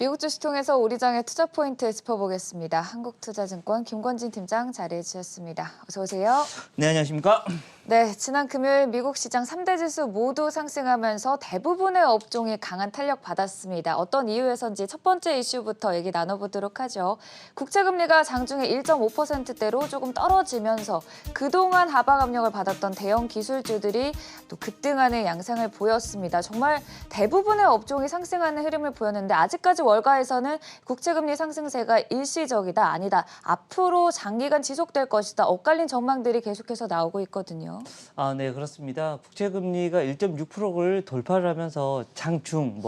미국 주식 통해서 우리 장의 투자 포인트 짚어보겠습니다. 한국투자증권 김권진 팀장 자리해 주셨습니다. 어서 오세요. 네, 안녕하십니까? 네, 지난 금요일 미국 시장 3대 지수 모두 상승하면서 대부분의 업종이 강한 탄력 받았습니다. 어떤 이유에서인지 첫 번째 이슈부터 얘기 나눠보도록 하죠. 국채금리가 장중에 1.5%대로 조금 떨어지면서 그동안 하방 압력을 받았던 대형 기술주들이 또 급등하는 양상을 보였습니다. 정말 대부분의 업종이 상승하는 흐름을 보였는데 아직까지 월가에서는 국채금리 상승세가 일시적이다, 아니다, 앞으로 장기간 지속될 것이다, 엇갈린 전망들이 계속해서 나오고 있거든요. 네, 그렇습니다. 국채금리가 1.6%를 돌파를 하면서 장중,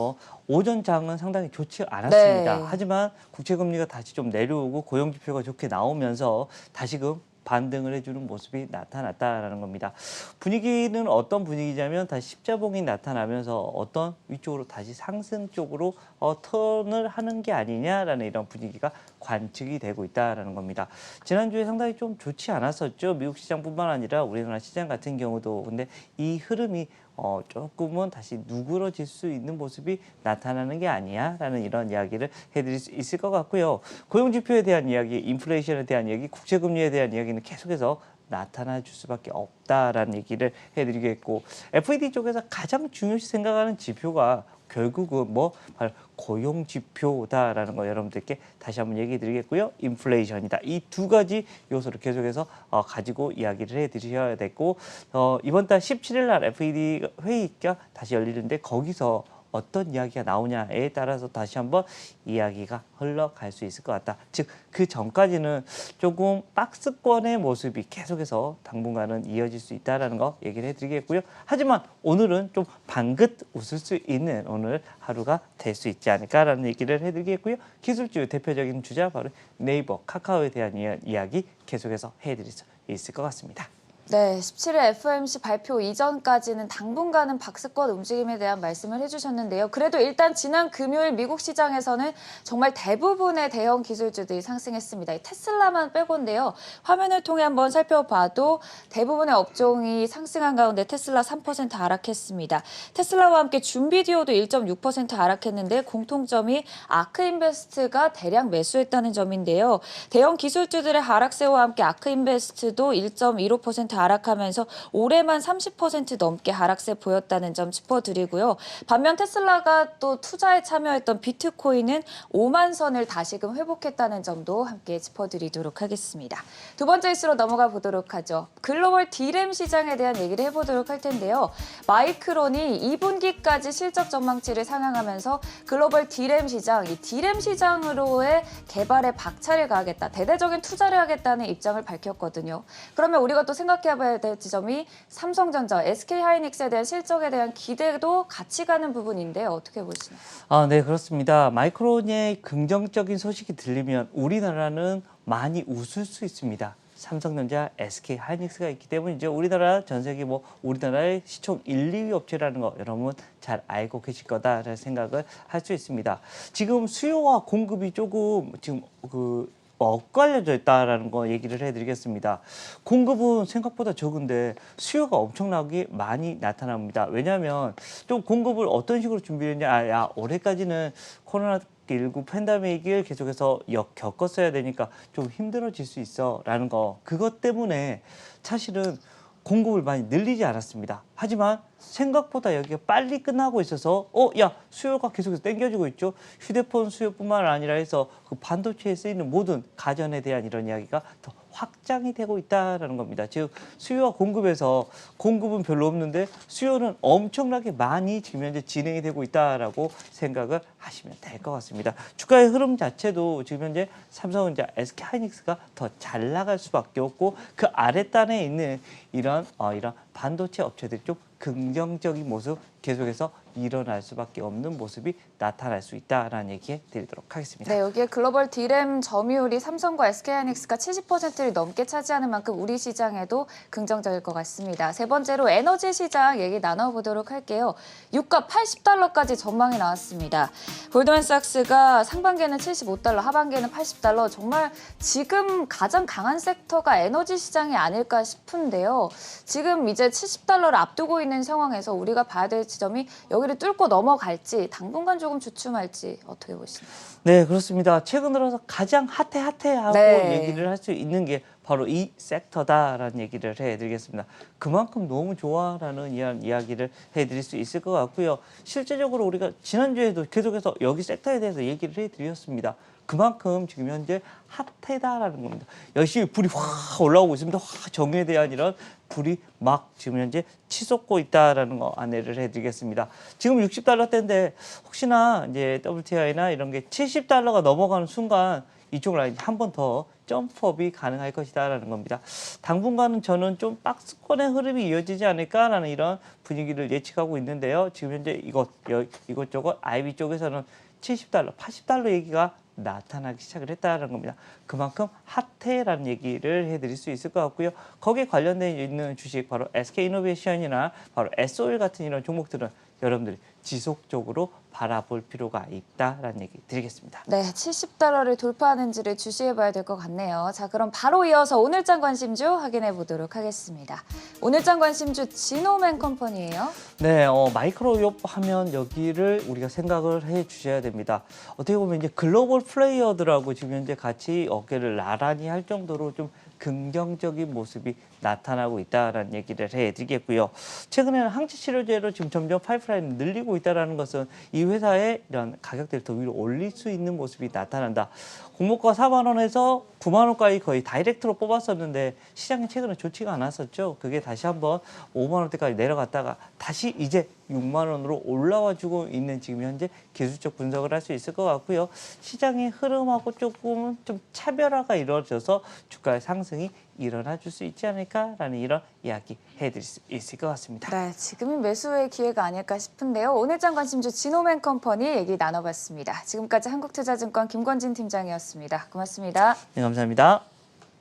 오전 장은 상당히 좋지 않았습니다. 네. 하지만 국채금리가 다시 좀 내려오고 고용지표가 좋게 나오면서 다시금 반등을 해주는 모습이 나타났다라는 겁니다. 분위기는 어떤 분위기냐면 다시 십자봉이 나타나면서 어떤 위쪽으로 다시 상승 쪽으로 턴을 하는 게 아니냐라는 이런 분위기가 관측이 되고 있다라는 겁니다. 지난주에 상당히 좀 좋지 않았었죠. 미국 시장뿐만 아니라 우리나라 시장 같은 경우도. 근데 이 흐름이 조금은 다시 누그러질 수 있는 모습이 나타나는 게 아니야라는 이런 이야기를 해드릴 수 있을 것 같고요. 고용지표에 대한 이야기, 인플레이션에 대한 이야기, 국채금리에 대한 이야기는 계속해서 나타나 줄 수밖에 없다라는 얘기를 해드리겠고, FED 쪽에서 가장 중요시 생각하는 지표가 결국은 바로 고용 지표다라는 거 여러분들께 다시 한번 얘기해 드리겠고요. 인플레이션이다. 이 두 가지 요소를 계속해서 가지고 이야기를 해 드셔야 되고, 이번 달 17일 날 FED 회의가 다시 열리는데 거기서 어떤 이야기가 나오냐에 따라서 다시 한번 이야기가 흘러갈 수 있을 것 같다. 즉, 그 전까지는 조금 박스권의 모습이 계속해서 당분간은 이어질 수 있다는 거 얘기를 해드리겠고요. 하지만 오늘은 좀 방긋 웃을 수 있는 오늘 하루가 될 수 있지 않을까라는 얘기를 해드리겠고요. 기술주 대표적인 주자 바로 네이버, 카카오에 대한 이야기 계속해서 해드릴 수 있을 것 같습니다. 네, 17일 FOMC 발표 이전까지는 당분간은 박스권 움직임에 대한 말씀을 해주셨는데요. 그래도 일단 지난 금요일 미국 시장에서는 정말 대부분의 대형 기술주들이 상승했습니다. 이 테슬라만 빼고인데요. 화면을 통해 한번 살펴봐도 대부분의 업종이 상승한 가운데 테슬라 3% 하락했습니다. 테슬라와 함께 준비디오도 1.6% 하락했는데 공통점이 아크인베스트가 대량 매수했다는 점인데요. 대형 기술주들의 하락세와 함께 아크인베스트도 1.15% 하락하면서 올해만 30% 넘게 하락세 보였다는 점 짚어드리고요. 반면 테슬라가 또 투자에 참여했던 비트코인은 5만 선을 다시금 회복했다는 점도 함께 짚어드리도록 하겠습니다. 두 번째 이슈로 넘어가 보도록 하죠. 글로벌 D램 시장에 대한 얘기를 해보도록 할 텐데요. 마이크론이 2분기까지 실적 전망치를 상향하면서 글로벌 D램 시장, 이 D램 시장으로의 개발에 박차를 가하겠다, 대대적인 투자를 하겠다는 입장을 밝혔거든요. 그러면 우리가 또 생각해봐야 될 지점이 삼성전자, SK하이닉스에 대한 실적에 대한 기대도 같이 가는 부분인데요. 어떻게 보시나요? 네, 그렇습니다. 마이크론의 긍정적인 소식이 들리면 우리나라는 많이 웃을 수 있습니다. 삼성전자, SK하이닉스가 있기 때문이죠. 우리나라 전 세계 우리나라의 시총 1, 2위 업체라는 거 여러분 잘 알고 계실 거다라는 생각을 할 수 있습니다. 지금 수요와 공급이 조금 지금 엇갈려져 있다라는 거 얘기를 해드리겠습니다. 공급은 생각보다 적은데 수요가 엄청나게 많이 나타납니다. 왜냐하면 좀 공급을 어떤 식으로 준비했냐, 올해까지는 코로나19 팬데믹을 계속해서 겪었어야 되니까 좀 힘들어질 수 있어 라는 거, 그것 때문에 사실은 공급을 많이 늘리지 않았습니다. 하지만 생각보다 여기가 빨리 끝나고 있어서 수요가 계속해서 땡겨지고 있죠. 휴대폰 수요뿐만 아니라 해서 그 반도체에 쓰이는 모든 가전에 대한 이런 이야기가 더 확장이 되고 있다는 겁니다. 즉 수요와 공급에서 공급은 별로 없는데 수요는 엄청나게 많이 지금 현재 진행이 되고 있다라고 생각을 하시면 될 것 같습니다. 주가의 흐름 자체도 지금 현재 삼성전자, SK하이닉스가 더 잘 나갈 수밖에 없고, 그 아랫단에 있는 이런 반도체 업체들이 좀 긍정적인 모습 계속해서 일어날 수밖에 없는 모습이 나타날 수 있다라는 얘기 드리도록 하겠습니다. 네, 여기에 글로벌 D램 점유율이 삼성과 SK하이닉스가 70%를 넘게 차지하는 만큼 우리 시장에도 긍정적일 것 같습니다. 세 번째로 에너지 시장 얘기 나눠보도록 할게요. 유가 80달러까지 전망이 나왔습니다. 골드만삭스가 상반기에는 75달러, 하반기에는 80달러, 정말 지금 가장 강한 섹터가 에너지 시장이 아닐까 싶은데요. 지금 이제 70달러를 앞두고 있는 상황에서 우리가 봐야 될 지점이 여기를 뚫고 넘어갈지 당분간 조금 주춤할지 어떻게 보시나요? 네, 그렇습니다. 최근 들어서 가장 핫하고 네. 얘기를 할 수 있는 게 바로 이 섹터다라는 얘기를 해드리겠습니다. 그만큼 너무 좋아라는 이야기를 해드릴 수 있을 것 같고요. 실제적으로 우리가 지난주에도 계속해서 여기 섹터에 대해서 얘기를 해드렸습니다. 그만큼 지금 현재 핫하다라는 겁니다. 열심히 불이 확 올라오고 있습니다. 정유에 대한 이런 불이 막 지금 현재 치솟고 있다라는 거 안내를 해드리겠습니다. 지금 60달러대인데 혹시나 이제 WTI나 이런 게 70달러가 넘어가는 순간 이쪽 라인 한 번 더 점프업이 가능할 것이다라는 겁니다. 당분간은 저는 좀 박스권의 흐름이 이어지지 않을까라는 이런 분위기를 예측하고 있는데요. 지금 현재 이것저것 IB 쪽에서는 70달러, 80달러 얘기가 나타나기 시작을 했다는 겁니다. 그만큼 핫해라는 얘기를 해드릴 수 있을 것 같고요. 거기에 관련된 있는 주식 바로 SK이노베이션이나 바로 S-오일 같은 이런 종목들은 여러분들이 지속적으로 바라볼 필요가 있다라는 얘기 드리겠습니다. 네, 70달러를 돌파하는지를 주시해봐야 될 것 같네요. 자, 그럼 바로 이어서 오늘장 관심주 확인해 보도록 하겠습니다. 오늘장 관심주 지노맨 컴퍼니예요. 네, 마이크로웹 하면 여기를 우리가 생각을 해 주셔야 됩니다. 어떻게 보면 이제 글로벌 플레이어들하고 지금 현재 같이 어깨를 나란히 할 정도로 좀 긍정적인 모습이 나타나고 있다라는 얘기를 해드리겠고요. 최근에는 항체 치료제로 지금 점점 파이프라인을 늘리고 있다는 것은 이 회사의 이런 가격대를 더 위로 올릴 수 있는 모습이 나타난다. 공모가 4만 원에서 9만 원까지 거의 다이렉트로 뽑았었는데 시장이 최근에 좋지가 않았었죠. 그게 다시 한번 5만 원대까지 내려갔다가 다시 이제 6만 원으로 올라와주고 있는 지금 현재 기술적 분석을 할 수 있을 것 같고요. 시장의 흐름하고 조금 좀 차별화가 이루어져서 주가의 상승이 일어나 줄 수 있지 않을까라는 이런 이야기 해드릴 수 있을 것 같습니다. 네, 지금이 매수의 기회가 아닐까 싶은데요. 오늘장 관심주 지노맨 컴퍼니 얘기 나눠봤습니다. 지금까지 한국투자증권 김권진 팀장이었습니다. 고맙습니다. 네, 감사합니다.